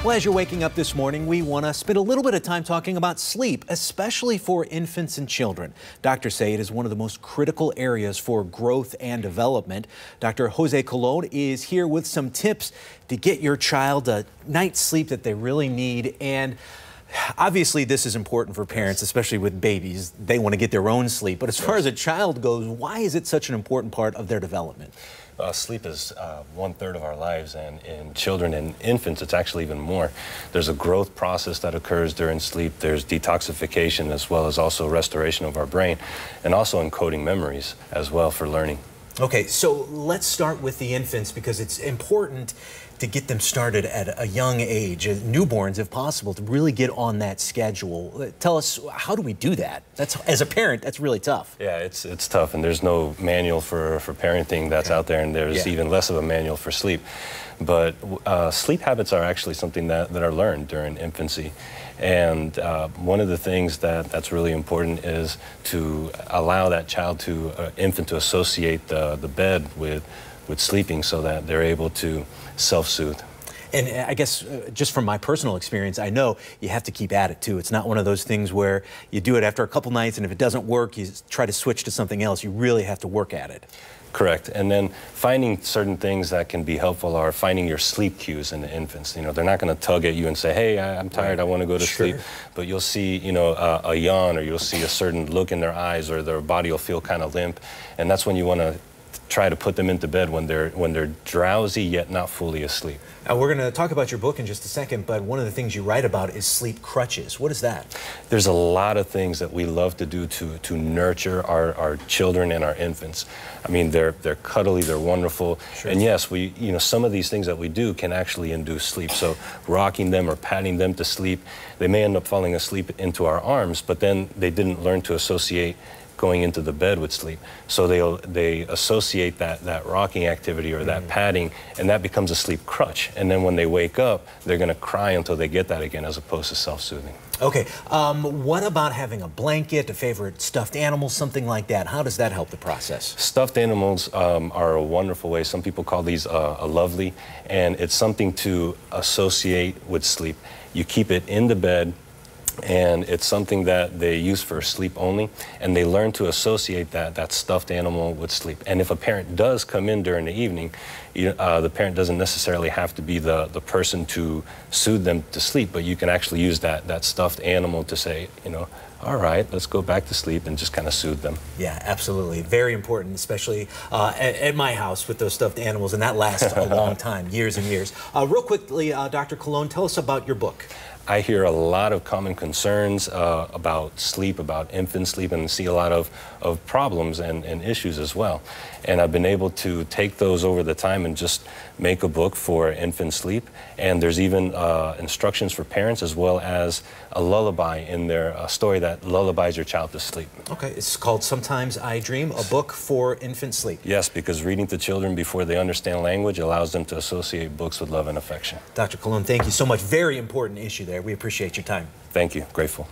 Well, as you're waking up this morning, we want to spend a little bit of time talking about sleep, especially for infants and children. Doctors say it is one of the most critical areas for growth and development. Dr. Jose Colon is here with some tips to get your child a night's sleep that they really need. And obviously, this is important for parents, especially with babies. They want to get their own sleep. But as far as a child goes, why is it such an important part of their development? Sleep is 1/3 of our lives, and in children and infants, it's actually even more. There's a growth process that occurs during sleep. There's detoxification, as well as also restoration of our brain, and also encoding memories as well for learning. Okay, so let's start with the infants, because it's important to get them started at a young age, newborns if possible, to really get on that schedule. Tell us, how do we do that? As a parent, that's really tough. Yeah, it's tough, and there's no manual for parenting that's out there, and there's even less of a manual for sleep. But sleep habits are actually something that are learned during infancy. And one of the things that's really important is to allow that infant to associate the bed with sleeping, so that they're able to self-soothe. And I guess just from my personal experience, I know you have to keep at it too. It's not one of those things where you do it after a couple nights, and if it doesn't work, you try to switch to something else. You really have to work at it. Correct. And then finding certain things that can be helpful are finding your sleep cues in the infants. You know, they're not going to tug at you and say, hey, I'm tired, I want to go to sleep. But you'll see, you know, a yawn, or you'll see a certain look in their eyes, or their body will feel kind of limp. And that's when you want to try to put them into bed when they're drowsy yet not fully asleep. Now, we're going to talk about your book in just a second, but one of the things you write about is sleep crutches. What is that? There's a lot of things that we love to do to nurture our children and our infants. I mean, they're cuddly, they're wonderful, and yes, some of these things that we do can actually induce sleep. So rocking them or patting them to sleep, they may end up falling asleep into our arms, but then they didn't learn to associate going into the bed with sleep. So they associate that rocking activity or that patting, and that becomes a sleep crutch. And then when they wake up, they're going to cry until they get that again, as opposed to self-soothing. Okay, what about having a blanket, a favorite stuffed animal, something like that? How does that help the process? Stuffed animals are a wonderful way. Some people call these a lovely, and it's something to associate with sleep. You keep it in the bed, and it's something that they use for sleep only, and they learn to associate that stuffed animal with sleep. And if a parent does come in during the evening, the parent doesn't necessarily have to be the person to soothe them to sleep, but you can actually use that stuffed animal to say, all right, let's go back to sleep, and just kind of soothe them. Yeah, absolutely. Very important, especially at my house with those stuffed animals, and that lasts a long time, years and years. Real quickly, Dr. Colon, tell us about your book. I hear a lot of common concerns about sleep, about infant sleep, and see a lot of problems and issues as well. And I've been able to take those over the time and just make a book for infant sleep. And there's even instructions for parents, as well as a lullaby in there, a story that lullabies your child to sleep. Okay, it's called Sometimes I Dream, a book for infant sleep. Yes, because reading to children before they understand language allows them to associate books with love and affection. Dr. Colon, thank you so much. Very important issue there. We appreciate your time. Thank you. Grateful.